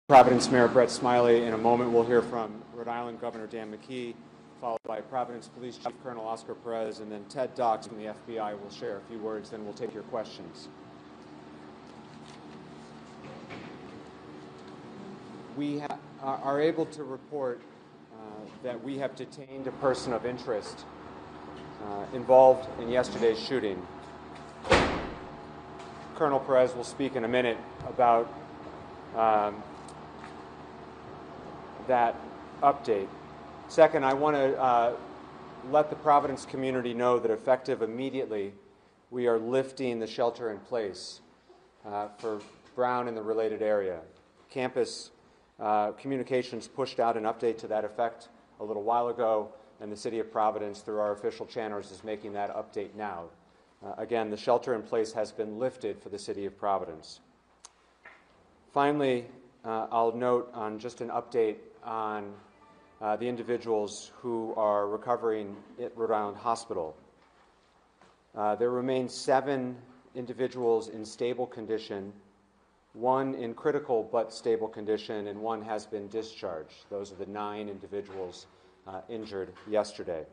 Providence Mayor Brett Smiley. In a moment, we'll hear from Rhode Island Governor Dan McKee, followed by Providence Police Chief Colonel Oscar Perez, and then Ted Docks from the FBI will share a few words, then we'll take your questions. We are able to report that we have detained a person of interest involved in yesterday's shooting. Colonel Perez will speak in a minute about that update. Second, I want to let the Providence community know that effective immediately, we are lifting the shelter in place for Brown and the related area. Campus communications pushed out an update to that effect a little while ago, and the City of Providence, through our official channels, is making that update now. Again, the shelter in place has been lifted for the City of Providence. Finally, I'll note on just an update on the individuals who are recovering at Rhode Island Hospital. There remain 7 individuals in stable condition, 1 in critical but stable condition, and 1 has been discharged. Those are the 9 individuals injured yesterday.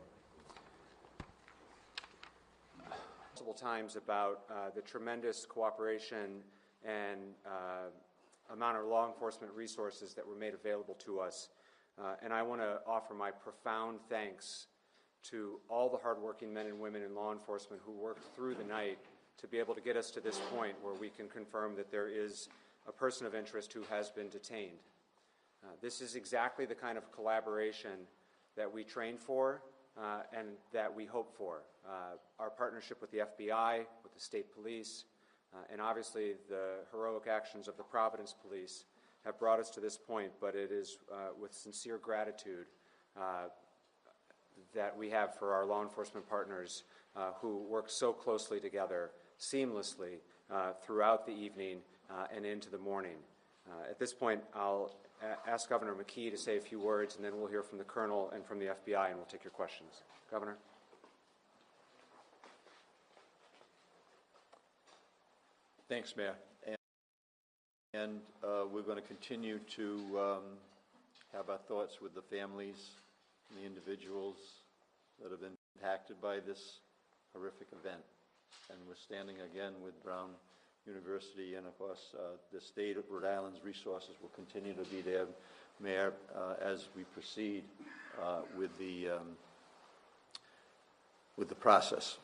Multiple times about the tremendous cooperation and amount of law enforcement resources that were made available to us. And I want to offer my profound thanks to all the hardworking men and women in law enforcement who worked through the night to be able to get us to this point where we can confirm that there is a person of interest who has been detained. This is exactly the kind of collaboration that we train for and that we hope for. Our partnership with the FBI, with the state police, and obviously the heroic actions of the Providence Police have brought us to this point, but it is with sincere gratitude that we have for our law enforcement partners who work so closely together, seamlessly, throughout the evening and into the morning. At this point, I'll ask Governor McKee to say a few words, and then we'll hear from the Colonel and from the FBI, and we'll take your questions. Governor? Thanks, Mayor. And we're going to continue to have our thoughts with the families and the individuals that have been impacted by this horrific event. And we're standing again with Brown University, and of course the state of Rhode Island's resources will continue to be there, Mayor, as we proceed with the process.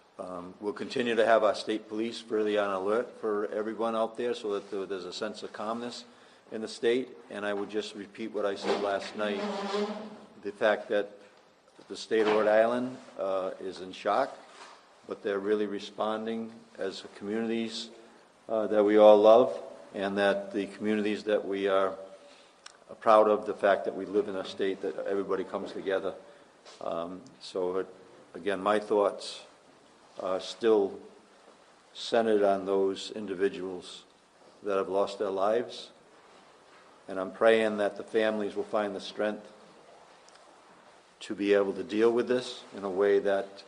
We'll continue to have our state police really on alert for everyone out there so that there's a sense of calmness in the state. And I would just repeat what I said last night, the fact that the state of Rhode Island is in shock, but they're really responding as communities that we all love, and that the communities that we are proud of, the fact that we live in a state that everybody comes together. So again, my thoughts are still centered on those individuals that have lost their lives, and I'm praying that the families will find the strength to be able to deal with this in a way that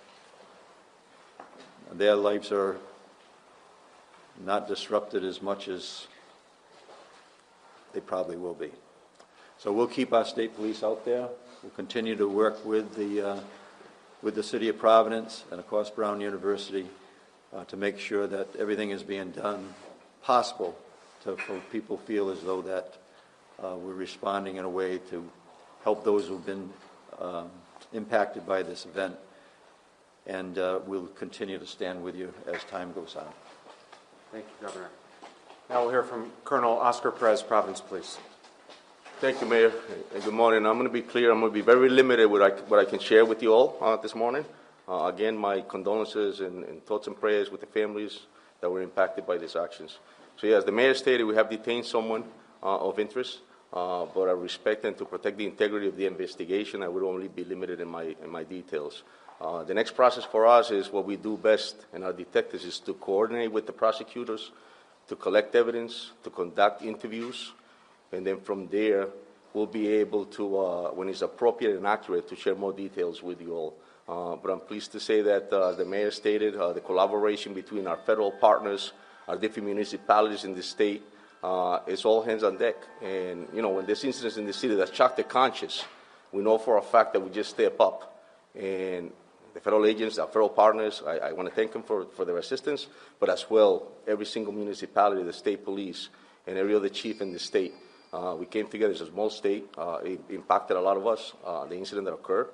their lives are not disrupted as much as they probably will be. So we'll keep our state police out there. We'll continue to work with the City of Providence and, of course, Brown University to make sure that everything is being done possible for people feel as though that we're responding in a way to help those who've been impacted by this event. And we'll continue to stand with you as time goes on. Thank you, Governor. Now we'll hear from Colonel Oscar Perez, Providence Police. Thank you, Mayor, and good morning. I'm going to be clear. I'm going to be very limited with what I can share with you all this morning. Again, my condolences and thoughts and prayers with the families that were impacted by these actions. So, as the Mayor stated, we have detained someone of interest, but I respect and to protect the integrity of the investigation, I would only be limited in my details. The next process for us is what we do best, and our detectives is to coordinate with the prosecutors, to collect evidence, to conduct interviews, and then from there, we'll be able to, when it's appropriate and accurate, to share more details with you all. But I'm pleased to say that the Mayor stated the collaboration between our federal partners, our different municipalities in the state, it's all hands on deck. And, you know, when there's incidents in the city that shock the conscience, we know for a fact that we just step up. And the federal agents, our federal partners, I want to thank them for their assistance, but as well, every single municipality, the state police, and every other chief in the state. We came together as a small state. It impacted a lot of us, the incident that occurred.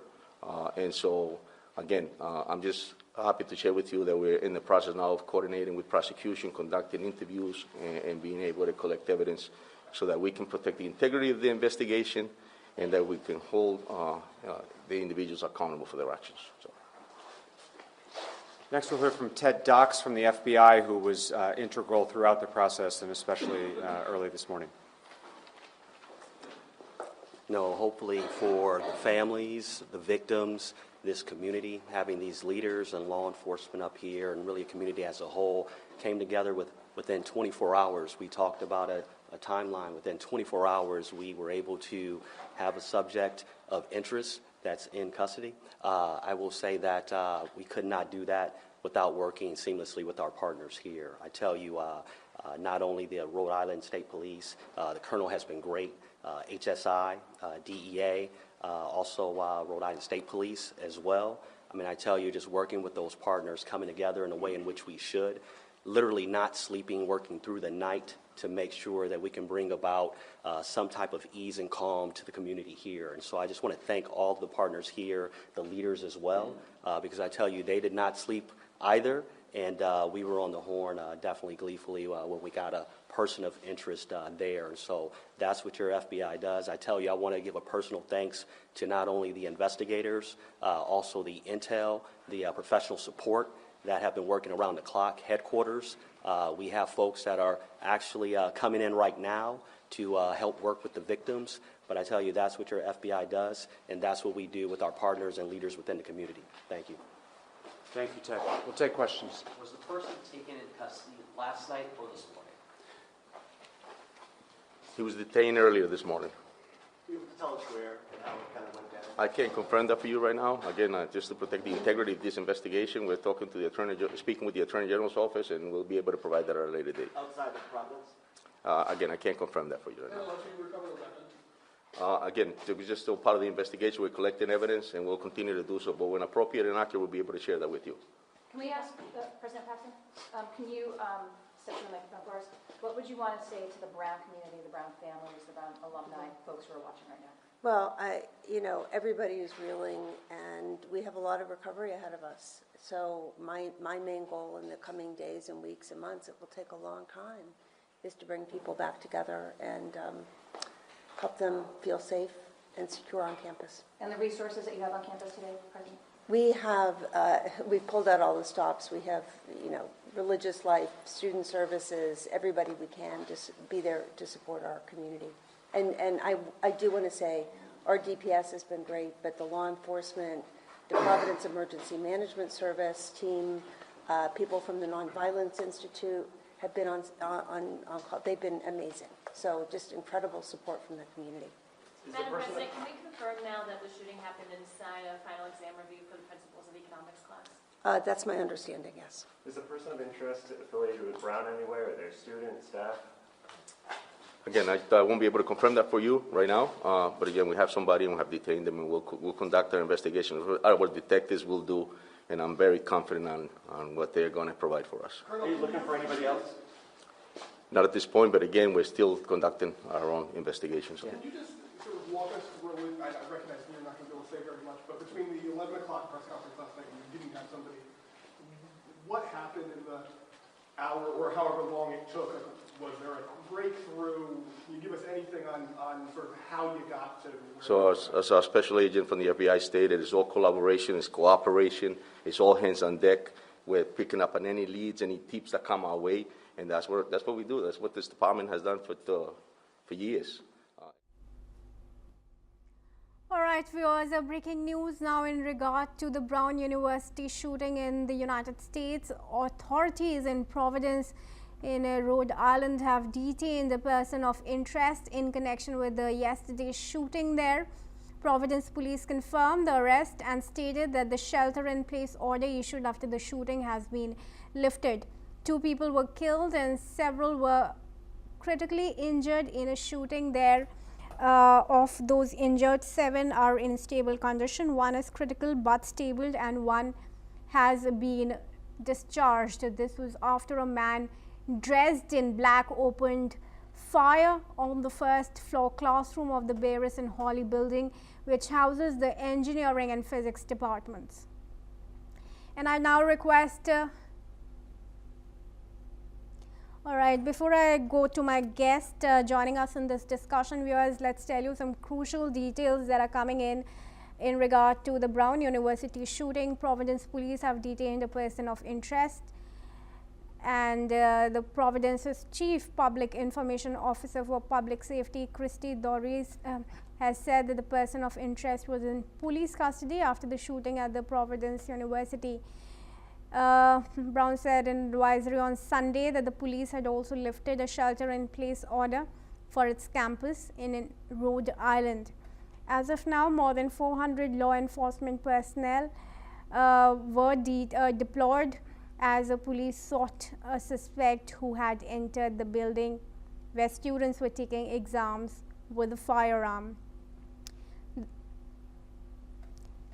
And so, again, I'm just happy to share with you that we're in the process now of coordinating with prosecution, conducting interviews, and being able to collect evidence so that we can protect the integrity of the investigation and that we can hold the individuals accountable for their actions. So. Next, we'll hear from Ted Dox from the FBI, who was integral throughout the process and especially early this morning. No, hopefully for the families, the victims, this community, having these leaders and law enforcement up here and really a community as a whole came together within 24 hours. We talked about a timeline. Within 24 hours, we were able to have a subject of interest that's in custody. I will say that we could not do that without working seamlessly with our partners here. I tell you, not only the Rhode Island State Police, the Colonel has been great, HSI, DEA, also Rhode Island State Police as well. I mean, I tell you, just working with those partners, coming together in a way in which we should, literally not sleeping, working through the night to make sure that we can bring about some type of ease and calm to the community here. And so I just want to thank all the partners here, the leaders as well, because I tell you, they did not sleep either, and we were on the horn definitely gleefully when we got a person of interest there. And so that's what your FBI does. I tell you, I want to give a personal thanks to not only the investigators, also the intel, the professional support that have been working around the clock, headquarters. We have folks that are actually coming in right now to help work with the victims. But I tell you, that's what your FBI does, and that's what we do with our partners and leaders within the community. Thank you. Thank you, Ted. We'll take questions. Was the person taken in custody last night or this morning? He was detained earlier this morning. You able to tell us where and how it kind of went down? I can't confirm that for you right now. Again, just to protect the integrity of this investigation, we're talking to the speaking with the Attorney General's office, and we'll be able to provide that at a later date. Outside of Providence? Again, I can't confirm that for you right now. Again, it was just still part of the investigation. We're collecting evidence, and we'll continue to do so. But when appropriate and accurate, we'll be able to share that with you. Can we ask President Paxton, can you step to the microphone for us? What would you want to say to the Brown community, the Brown families, the Brown alumni, folks who are watching right now? Well, everybody is reeling, and we have a lot of recovery ahead of us. So my main goal in the coming days and weeks and months, it will take a long time, is to bring people back together and help them feel safe and secure on campus. And the resources that you have on campus today, President? We have, we've pulled out all the stops. We have, religious life, student services, everybody we can just be there to support our community. And I do want to say our DPS has been great, but the law enforcement, the Providence Emergency Management Service team, people from the Nonviolence Institute have been on call. They've been amazing. So just incredible support from the community. Madam President, can we confirm now that the shooting happened inside a final exam review for the principals of economics class? That's my understanding, yes. Is the person of interest affiliated with Brown anywhere? Are they student, staff? Again, I won't be able to confirm that for you right now, but again, we have somebody and we have detained them, and we'll conduct our investigation. Our detectives will do, and I'm very confident on what they're going to provide for us. Are you looking for anybody else? Not at this point, but again, we're still conducting our own investigations. Can you just sort of walk us through, I recognize you're not going to be able to say very much, but between the 11 o'clock press conference last night and you didn't have somebody, what happened in the hour or however long it took? Was there a breakthrough? Can you give us anything on sort of how you got to where So as our special agent from the FBI stated, it's all collaboration, it's cooperation, it's all hands on deck. We're picking up on any leads, any tips that come our way, and that's what we do. That's what this department has done for years. All right, viewers, breaking news now in regard to the Brown University shooting in the United States. Authorities in Providence in Rhode Island have detained a person of interest in connection with the yesterday's shooting there. Providence police confirmed the arrest and stated that the shelter-in-place order issued after the shooting has been lifted. 2 people were killed and several were critically injured in a shooting there. Of those injured, 7 are in stable condition. 1 is critical but stable, and 1 has been discharged. This was after a man dressed in black opened fire on the first floor classroom of the Barris and Hawley building, which houses the engineering and physics departments. And I now request all right, before I go to my guest joining us in this discussion, viewers, let's tell you some crucial details that are coming in regard to the Brown University shooting. Providence police have detained a person of interest, and the Providence's chief public information officer for public safety, Christy Doris, has said that the person of interest was in police custody after the shooting at the Providence University. Brown said in an advisory on Sunday that the police had also lifted a shelter-in-place order for its campus in Rhode Island. As of now, more than 400 law enforcement personnel were deployed as the police sought a suspect who had entered the building where students were taking exams with a firearm.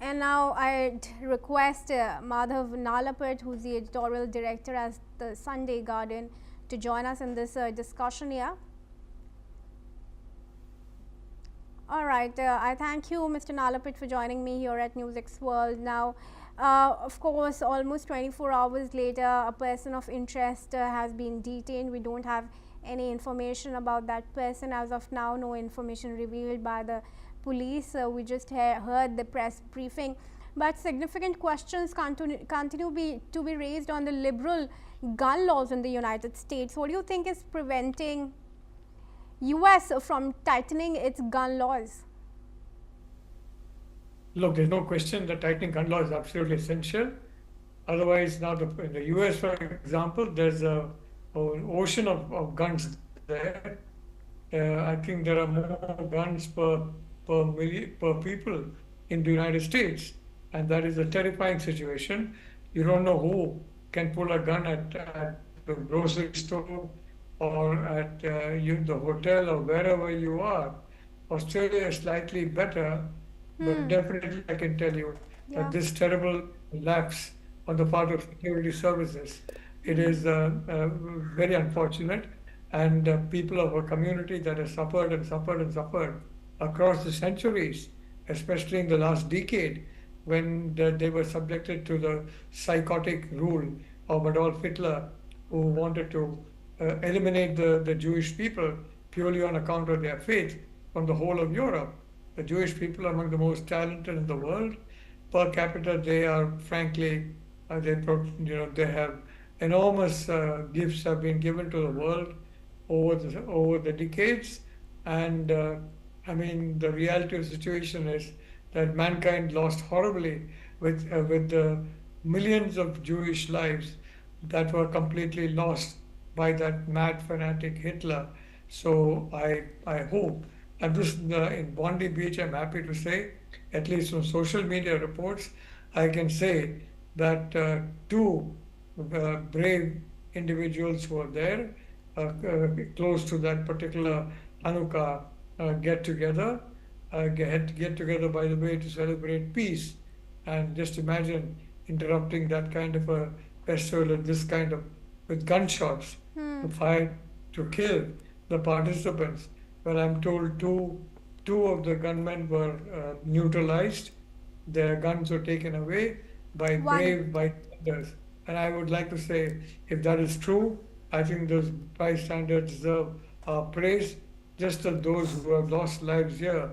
And now I'd request Madhav Nalapat, who's the editorial director at the Sunday Garden, to join us in this discussion here. All right, I thank you, Mr. Nalapat, for joining me here at NewsX World. Now, of course, almost 24 hours later, a person of interest has been detained. We don't have any information about that person as of now, no information revealed by the police. We just heard the press briefing, but significant questions continue to be raised on the liberal gun laws in the United States. What do you think is preventing US from tightening its gun laws? Look, there's no question that tightening gun law is absolutely essential. Otherwise, now in the US, for example, there's an ocean of guns there. I think there are more guns per people in the United States, and that is a terrifying situation. You don't know who can pull a gun at the grocery store or at the hotel or wherever you are. Australia is slightly better, but definitely I can tell you that this terrible lapse on the part of security services, it is very unfortunate, and people of a community that has suffered and suffered and suffered across the centuries, especially in the last decade, when they were subjected to the psychotic rule of Adolf Hitler, who wanted to eliminate the Jewish people purely on account of their faith from the whole of Europe. The Jewish people are among the most talented in the world. Per capita, they are frankly, they have enormous gifts have been given to the world over the decades, and I mean, the reality of the situation is that mankind lost horribly with the millions of Jewish lives that were completely lost by that mad fanatic Hitler. So I hope, and this in Bondi Beach, I'm happy to say, at least from social media reports, I can say that 2 brave individuals who were there, close to that particular Hanukkah get together by the way to celebrate peace. And just imagine interrupting that kind of a festival and this kind of with gunshots to fire to kill the participants. Well, I'm told two of the gunmen were neutralized. Their guns were taken away by brave bystanders. And I would like to say, if that is true, I think those bystanders deserve our praise, just as those who have lost lives here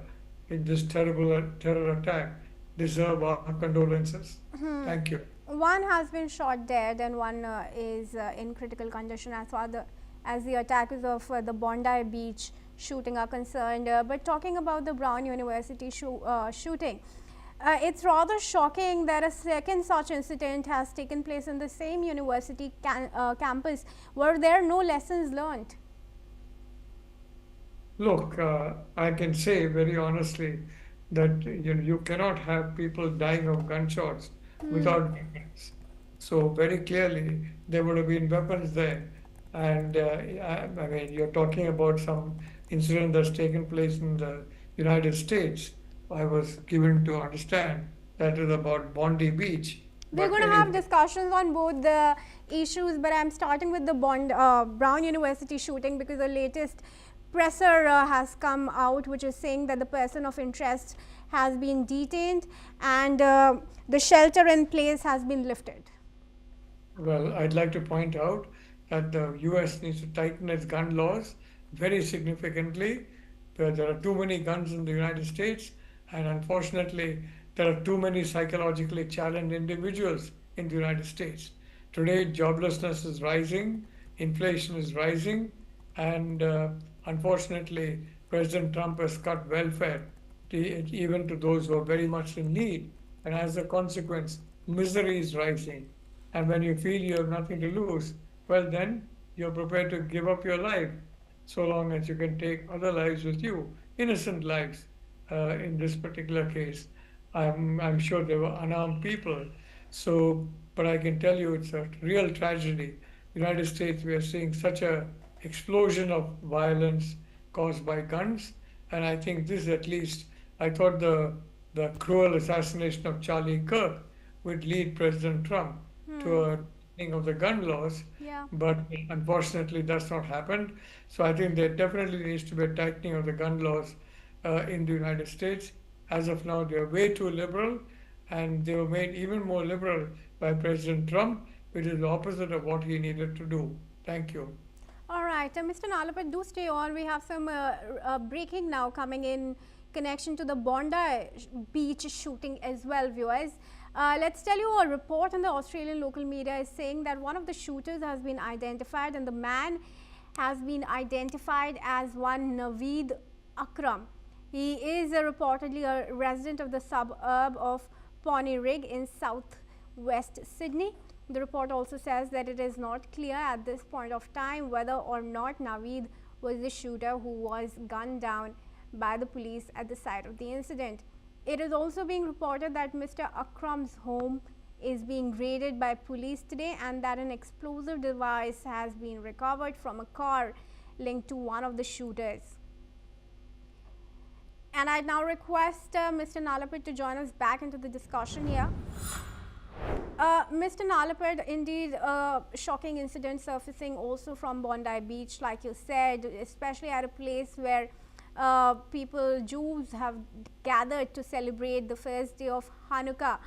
in this terrible terror attack deserve our condolences. Thank you. One has been shot dead and one is in critical condition as far as the attackers of the Bondi Beach shooting are concerned. But talking about the Brown University shooting, it's rather shocking that a second such incident has taken place in the same university campus. Were there no lessons learned? Look, I can say very honestly that you cannot have people dying of gunshots without weapons. So very clearly there would have been weapons there. And I mean, you're talking about some incident that's taken place in the United States. I was given to understand that is about Bondi Beach. We're But going to have discussions on both the issues, but I'm starting with the Brown University shooting because the latest presser has come out, which is saying that the person of interest has been detained and the shelter in place has been lifted. Well, I'd like to point out that the US needs to tighten its gun laws very significantly. There are too many guns in the United States, and unfortunately, there are too many psychologically challenged individuals in the United States. Today, joblessness is rising, inflation is rising, and unfortunately, President Trump has cut welfare even to those who are very much in need. And as a consequence, misery is rising. And when you feel you have nothing to lose, well, then you're prepared to give up your life so long as you can take other lives with you, innocent lives. In this particular case, I'm sure they were unarmed people. So, but I can tell you it's a real tragedy. United States, we are seeing such a explosion of violence caused by guns, and I think this at least, I thought the cruel assassination of Charlie Kirk would lead President Trump to a tightening of the gun laws, Yeah. but unfortunately that's not happened. So I think there definitely needs to be a tightening of the gun laws in the United States. As of now, they are way too liberal, and they were made even more liberal by President Trump, which is the opposite of what he needed to do. Thank you. All right, Mr. Nalapat, do stay on. We have some breaking now coming in connection to the Bondi Beach shooting as well, viewers. Let's tell you a report in the Australian local media is saying that one of the shooters has been identified, and the man has been identified as one Naveed Akram. He is reportedly a resident of the suburb of Pontyrig in southwest Sydney. The report also says that it is not clear at this point of time whether or not Naveed was the shooter who was gunned down by the police at the site of the incident. It is also being reported that Mr. Akram's home is being raided by police today, and that an explosive device has been recovered from a car linked to one of the shooters. And I now request Mr. Nalapit to join us back into the discussion here. Mr. Nalapit, indeed, shocking incident surfacing also from Bondi Beach, like you said, especially at a place where Jews have gathered to celebrate the first day of Hanukkah.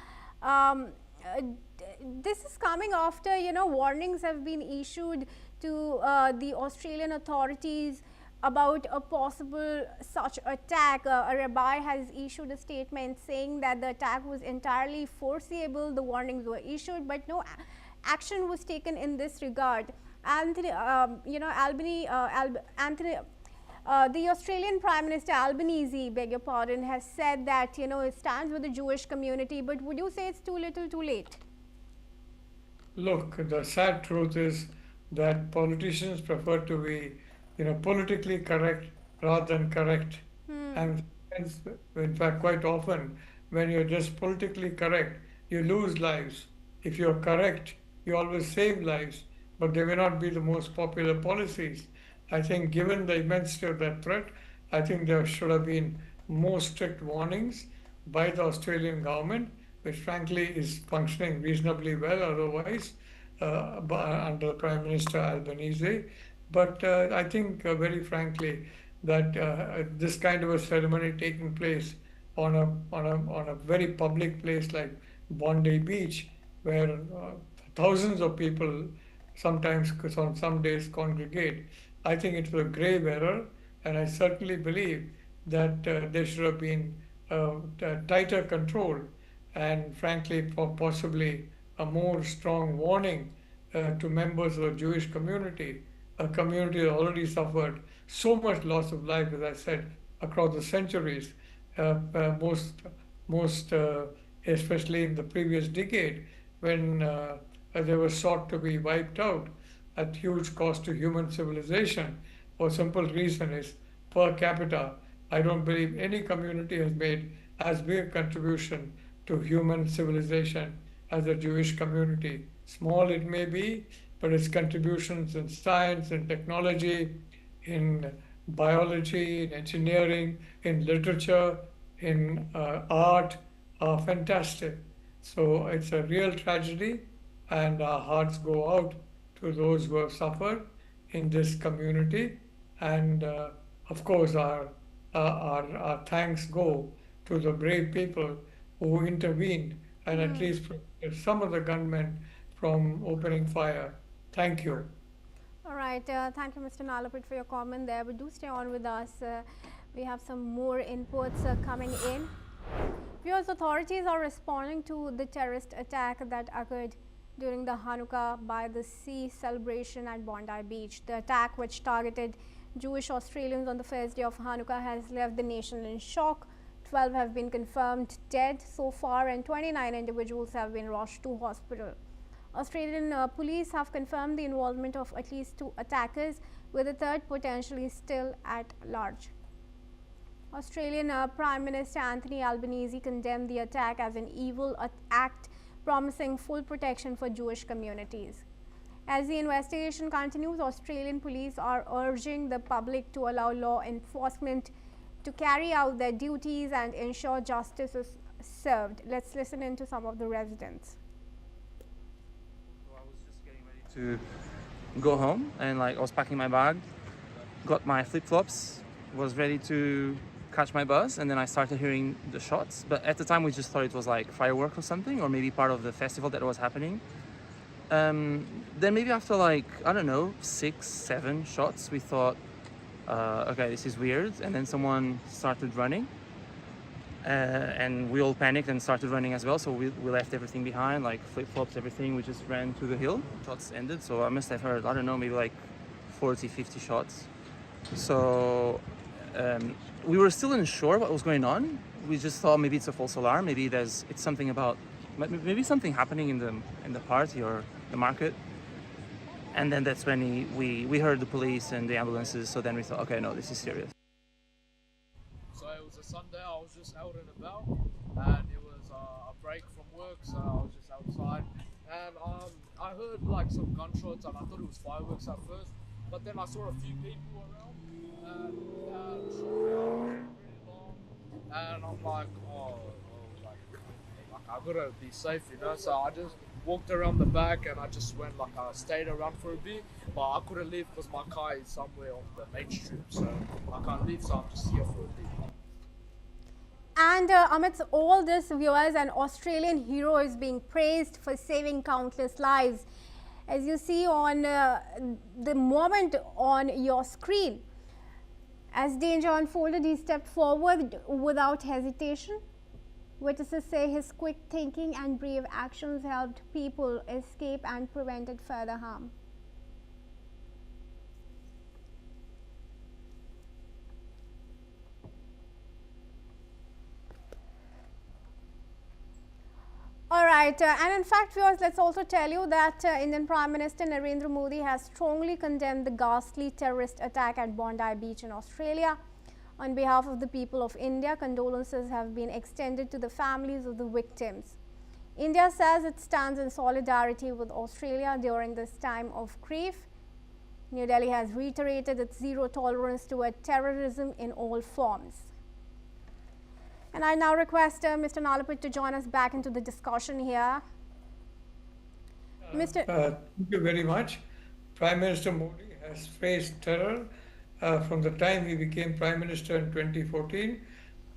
This is coming after, warnings have been issued to the Australian authorities about a possible such attack. A rabbi has issued a statement saying that the attack was entirely foreseeable. The warnings were issued, but no action was taken in this regard. Anthony, the Australian Prime Minister Albanese, beg your pardon, has said that it stands with the Jewish community. But would you say it's too little, too late? Look, the sad truth is that politicians prefer to be, politically correct rather than correct. And in fact, quite often, when you're just politically correct, you lose lives. If you're correct, you always save lives, but they may not be the most popular policies. I think given the immensity of that threat, I think there should have been more strict warnings by the Australian government, which frankly is functioning reasonably well otherwise under Prime Minister Albanese. But I think very frankly that this kind of a ceremony taking place on a very public place like Bondi Beach, where thousands of people sometimes on some days congregate, I think it was a grave error, and I certainly believe that there should have been tighter control and frankly possibly a more strong warning to members of the Jewish community, a community that already suffered so much loss of life, as I said, across the centuries, most especially in the previous decade, when they were sought to be wiped out at huge cost to human civilization. For simple reason is per capita, I don't believe any community has made as big a contribution to human civilization as the Jewish community. Small it may be, but its contributions in science and technology, in biology, in engineering, in literature, in art are fantastic. So it's a real tragedy, and our hearts go out to those who have suffered in this community. And of course, our thanks go to the brave people who intervened and at least prevented some of the gunmen from opening fire. Thank you. All right, thank you, Mr. Nalapit, for your comment there. But do stay on with us. We have some more inputs coming in. Viewers, authorities are responding to the terrorist attack that occurred during the Hanukkah by the Sea celebration at Bondi Beach. The attack, which targeted Jewish Australians on the first day of Hanukkah, has left the nation in shock. 12 have been confirmed dead so far, and 29 individuals have been rushed to hospital. Australian police have confirmed the involvement of at least 2 attackers, with a third potentially still at large. Australian Prime Minister Anthony Albanese condemned the attack as an evil act, promising full protection for Jewish communities. As the investigation continues, Australian police are urging the public to allow law enforcement to carry out their duties and ensure justice is served. Let's listen in to some of the residents. I was just getting ready to go home, and I was packing my bag, got my flip-flops, was ready to catch my bus, and then I started hearing the shots. But at the time we just thought it was like firework or something, or maybe part of the festival that was happening. Then maybe after like, I don't know, 6, 7 shots, we thought, okay, this is weird. And then someone started running, and we all panicked and started running as well. So we left everything behind, like flip-flops, everything. We just ran to the hill. Shots ended, so I must have heard, I don't know, maybe like 40, 50 shots. So we were still unsure what was going on. We just thought maybe it's a false alarm. Maybe it's something about, maybe something happening in the party or the market. And then that's when we heard the police and the ambulances. So then we thought, okay, no, this is serious. So it was a Sunday. I was just out and about, and it was a break from work, so I was just outside. And I heard like some gunshots, and I thought it was fireworks at first. But then I saw a few people around, and shot really long. And I'm like, I gotta be safe, you know. So I just walked around the back, and I just went I stayed around for a bit, but I couldn't leave because my car is somewhere on the main street, so I can't leave. So I'm just here for a bit. And amidst all this, viewers, an Australian hero is being praised for saving countless lives. As you see on the moment on your screen, as danger unfolded, he stepped forward without hesitation. Witnesses say his quick thinking and brave actions helped people escape and prevented further harm. All right, and in fact, viewers, let's also tell you that Indian Prime Minister Narendra Modi has strongly condemned the ghastly terrorist attack at Bondi Beach in Australia. On behalf of the people of India, condolences have been extended to the families of the victims. India says it stands in solidarity with Australia during this time of grief. New Delhi has reiterated its zero tolerance toward terrorism in all forms. And I now request Mr. Nalapit to join us back into the discussion here. Thank you very much. Prime Minister Modi has faced terror from the time he became Prime Minister in 2014,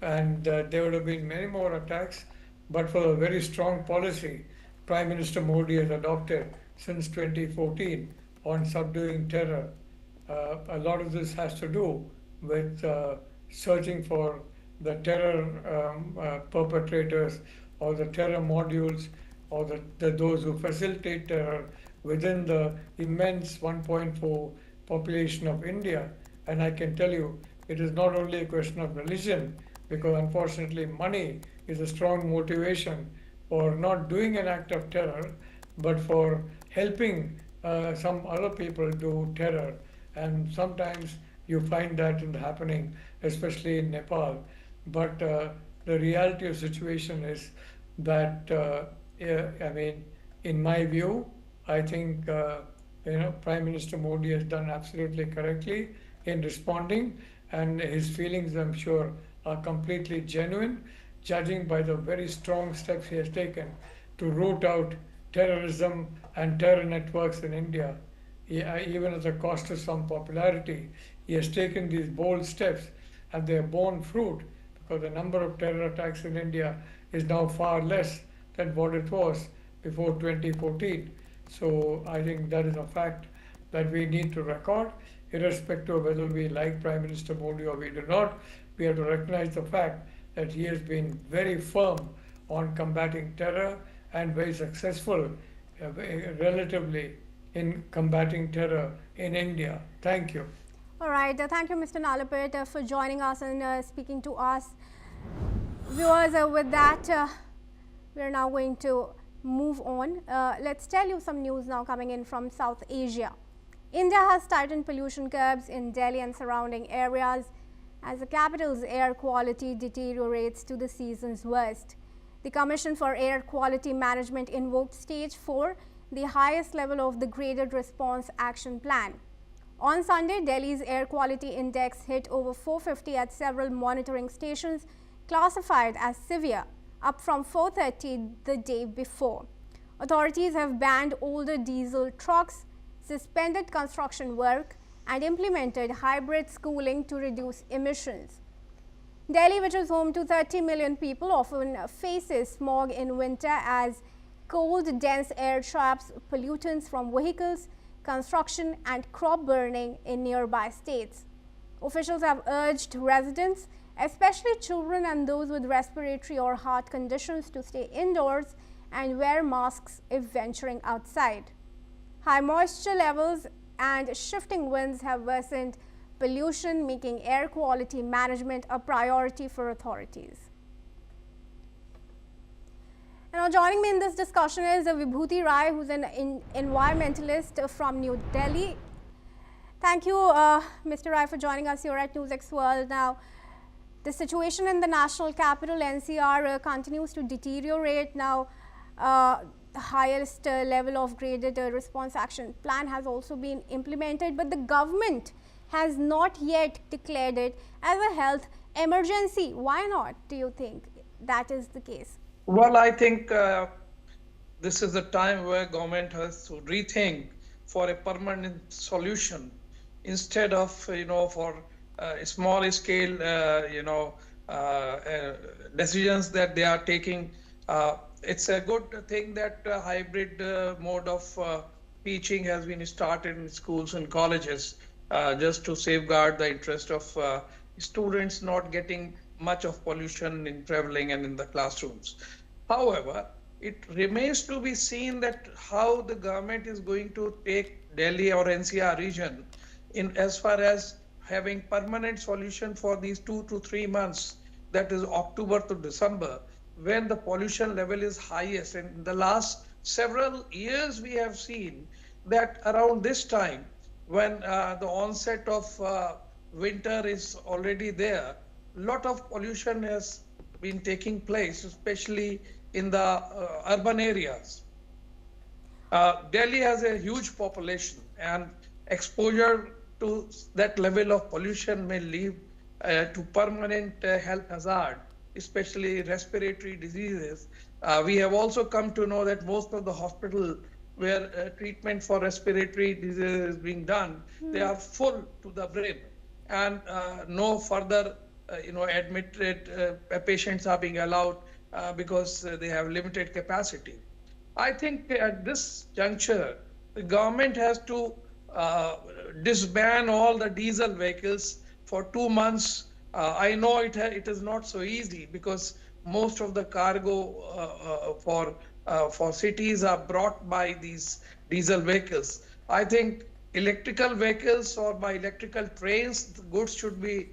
and there would have been many more attacks, but for a very strong policy Prime Minister Modi has adopted since 2014 on subduing terror. A lot of this has to do with searching for the terror perpetrators or the terror modules or those who facilitate terror within the immense 1.4 population of India. And I can tell you, it is not only a question of religion, because unfortunately money is a strong motivation for not doing an act of terror, but for helping some other people do terror. And sometimes you find that happening, especially in Nepal. But the reality of the situation is that, I mean, in my view, I think Prime Minister Modi has done absolutely correctly in responding, and his feelings, I'm sure, are completely genuine, judging by the very strong steps he has taken to root out terrorism and terror networks in India. Even at the cost of some popularity, he has taken these bold steps, and they have borne fruit because the number of terror attacks in India is now far less than what it was before 2014. So I think that is a fact that we need to record, irrespective of whether we like Prime Minister Modi or we do not. We have to recognize the fact that he has been very firm on combating terror and very successful relatively in combating terror in India. Thank you. All right. Thank you, Mr. Nalapet, for joining us and speaking to us. Viewers, with that, we're now going to move on. Let's tell you some news now coming in from South Asia. India has tightened pollution curbs in Delhi and surrounding areas as the capital's air quality deteriorates to the season's worst. The Commission for Air Quality Management invoked Stage 4, the highest level of the Graded Response Action Plan. On Sunday, Delhi's air quality index hit over 450 at several monitoring stations classified as severe, up from 430 the day before. Authorities have banned older diesel trucks, suspended construction work, and implemented hybrid schooling to reduce emissions. Delhi, which is home to 30 million people, often faces smog in winter as cold, dense air traps pollutants from vehicles, construction, and crop burning in nearby states. Officials have urged residents, especially children and those with respiratory or heart conditions, to stay indoors and wear masks if venturing outside. High moisture levels and shifting winds have worsened pollution, making air quality management a priority for authorities. Now, joining me in this discussion is Vibhuti Rai, who's an environmentalist from New Delhi. Thank you, Mr. Rai, for joining us here at NewsX World. Now, the situation in the national capital, NCR, continues to deteriorate. Now, the highest level of graded response action plan has also been implemented, but the government has not yet declared it as a health emergency. Why not, do you think that is the case? Well, I think this is a time where government has to rethink for a permanent solution instead of, for small scale, decisions that they are taking. It's a good thing that hybrid mode of teaching has been started in schools and colleges just to safeguard the interest of students not getting much of pollution in traveling and in the classrooms. However, it remains to be seen that how the government is going to take Delhi or NCR region in as far as having permanent solution for these 2 to 3 months, that is October to December, when the pollution level is highest. And in the last several years, we have seen that around this time, when the onset of winter is already there, a lot of pollution has been taking place, especially in the urban areas. Delhi has a huge population, and exposure to that level of pollution may lead to permanent health hazard, especially respiratory diseases. We have also come to know that most of the hospitals where treatment for respiratory diseases is being done, they are full to the brim, and no further admitted patients are being allowed because they have limited capacity. I think at this juncture, the government has to disband all the diesel vehicles for 2 months. I know it is not so easy because most of the cargo for cities are brought by these diesel vehicles. I think electrical vehicles or by electrical trains, the goods should be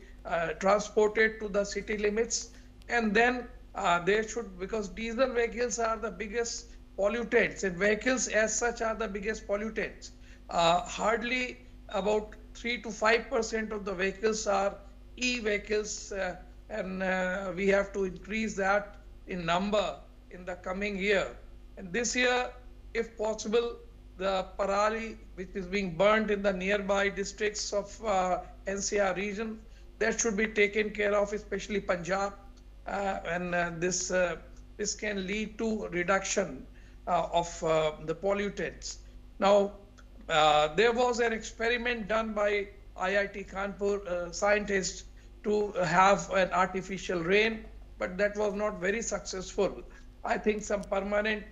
transported to the city limits, and then they should, because diesel vehicles are the biggest pollutants, and vehicles as such are the biggest pollutants. Hardly about 3 to 5% of the vehicles are e-vehicles, and we have to increase that in number in the coming year. And this year, if possible, the parali which is being burnt in the nearby districts of NCR region, that should be taken care of, especially Punjab, and this can lead to reduction of the pollutants. Now, there was an experiment done by IIT Kanpur scientists to have an artificial rain, but that was not very successful. I think some permanent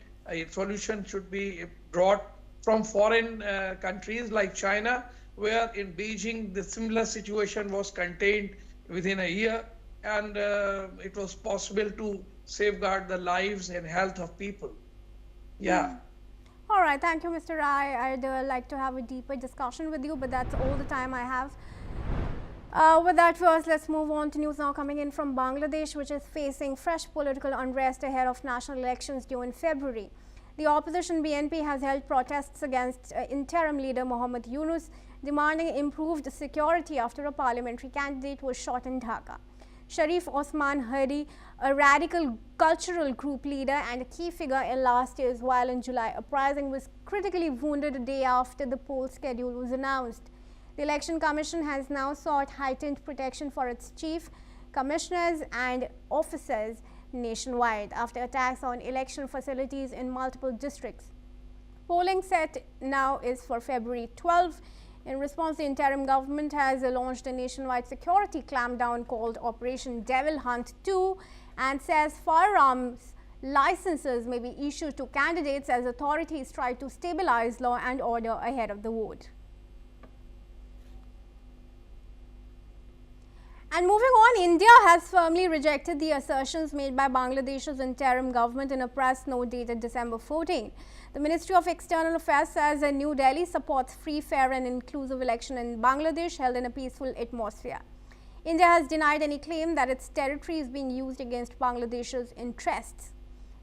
solution should be brought from foreign countries like China, where in Beijing the similar situation was contained within a year, and it was possible to safeguard the lives and health of people. Yeah. All right, thank you, Mr. Rai. I'd like to have a deeper discussion with you, but that's all the time I have. With that, first, let's move on to news now coming in from Bangladesh, which is facing fresh political unrest ahead of national elections due in February. The opposition BNP has held protests against interim leader Mohammad Yunus, demanding improved security after a parliamentary candidate was shot in Dhaka. Sharif Osman Hari, a radical cultural group leader and a key figure in last year's violent July uprising, was critically wounded a day after the poll schedule was announced. The Election Commission has now sought heightened protection for its chief, commissioners and officers nationwide after attacks on election facilities in multiple districts. Polling set now is for February 12. In response, the interim government has launched a nationwide security clampdown called Operation Devil Hunt 2 and says firearms licenses may be issued to candidates as authorities try to stabilize law and order ahead of the vote. And moving on, India has firmly rejected the assertions made by Bangladesh's interim government in a press note dated December 14. The Ministry of External Affairs says that New Delhi supports free, fair and inclusive election in Bangladesh held in a peaceful atmosphere. India has denied any claim that its territory is being used against Bangladesh's interests.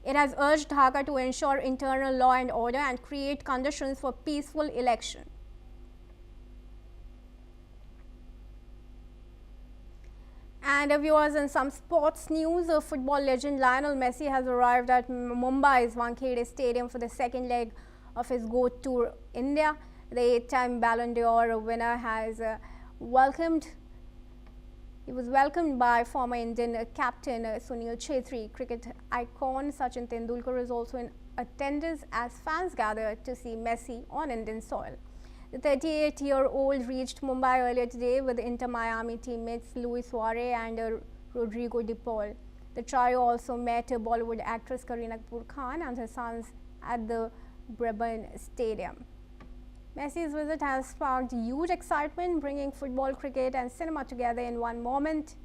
It has urged Dhaka to ensure internal law and order and create conditions for peaceful election. And viewers, in some sports news, football legend Lionel Messi has arrived at Mumbai's Wankhede Stadium for the second leg of his GOAT Tour India. The 8-time Ballon d'Or winner has He was welcomed by former Indian captain Sunil Chhetri. Cricket icon Sachin Tendulkar is also in attendance as fans gather to see Messi on Indian soil. The 38-year-old reached Mumbai earlier today with Inter Miami teammates Luis Suarez and Rodrigo de Paul. The trio also met Bollywood actress Kareena Kapoor Khan and her sons at the Brabourne Stadium. Messi's visit has sparked huge excitement, bringing football, cricket and cinema together in one moment.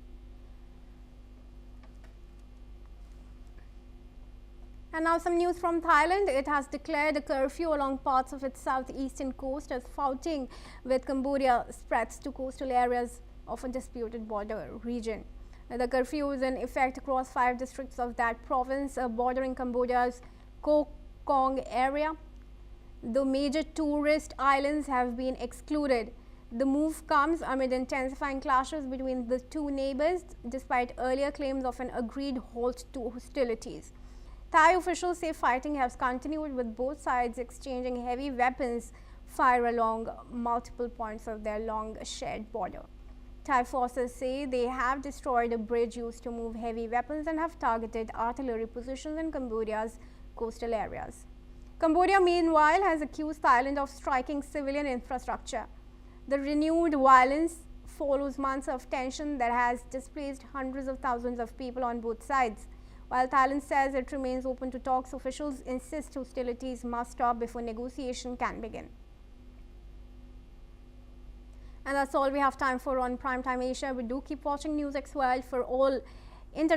And now some news from Thailand. It has declared a curfew along parts of its southeastern coast as foughting with Cambodia spreads to coastal areas of a disputed border region. The curfew is in effect across 5 districts of that province bordering Cambodia's Koh Kong area. The major tourist islands have been excluded. The move comes amid intensifying clashes between the two neighbors, despite earlier claims of an agreed halt to hostilities. Thai officials say fighting has continued, with both sides exchanging heavy weapons fire along multiple points of their long shared border. Thai forces say they have destroyed a bridge used to move heavy weapons and have targeted artillery positions in Cambodia's coastal areas. Cambodia, meanwhile, has accused Thailand of striking civilian infrastructure. The renewed violence follows months of tension that has displaced hundreds of thousands of people on both sides. While Thailand says it remains open to talks, officials insist hostilities must stop before negotiation can begin. And that's all we have time for on Primetime Asia. But do keep watching NewsX World for all international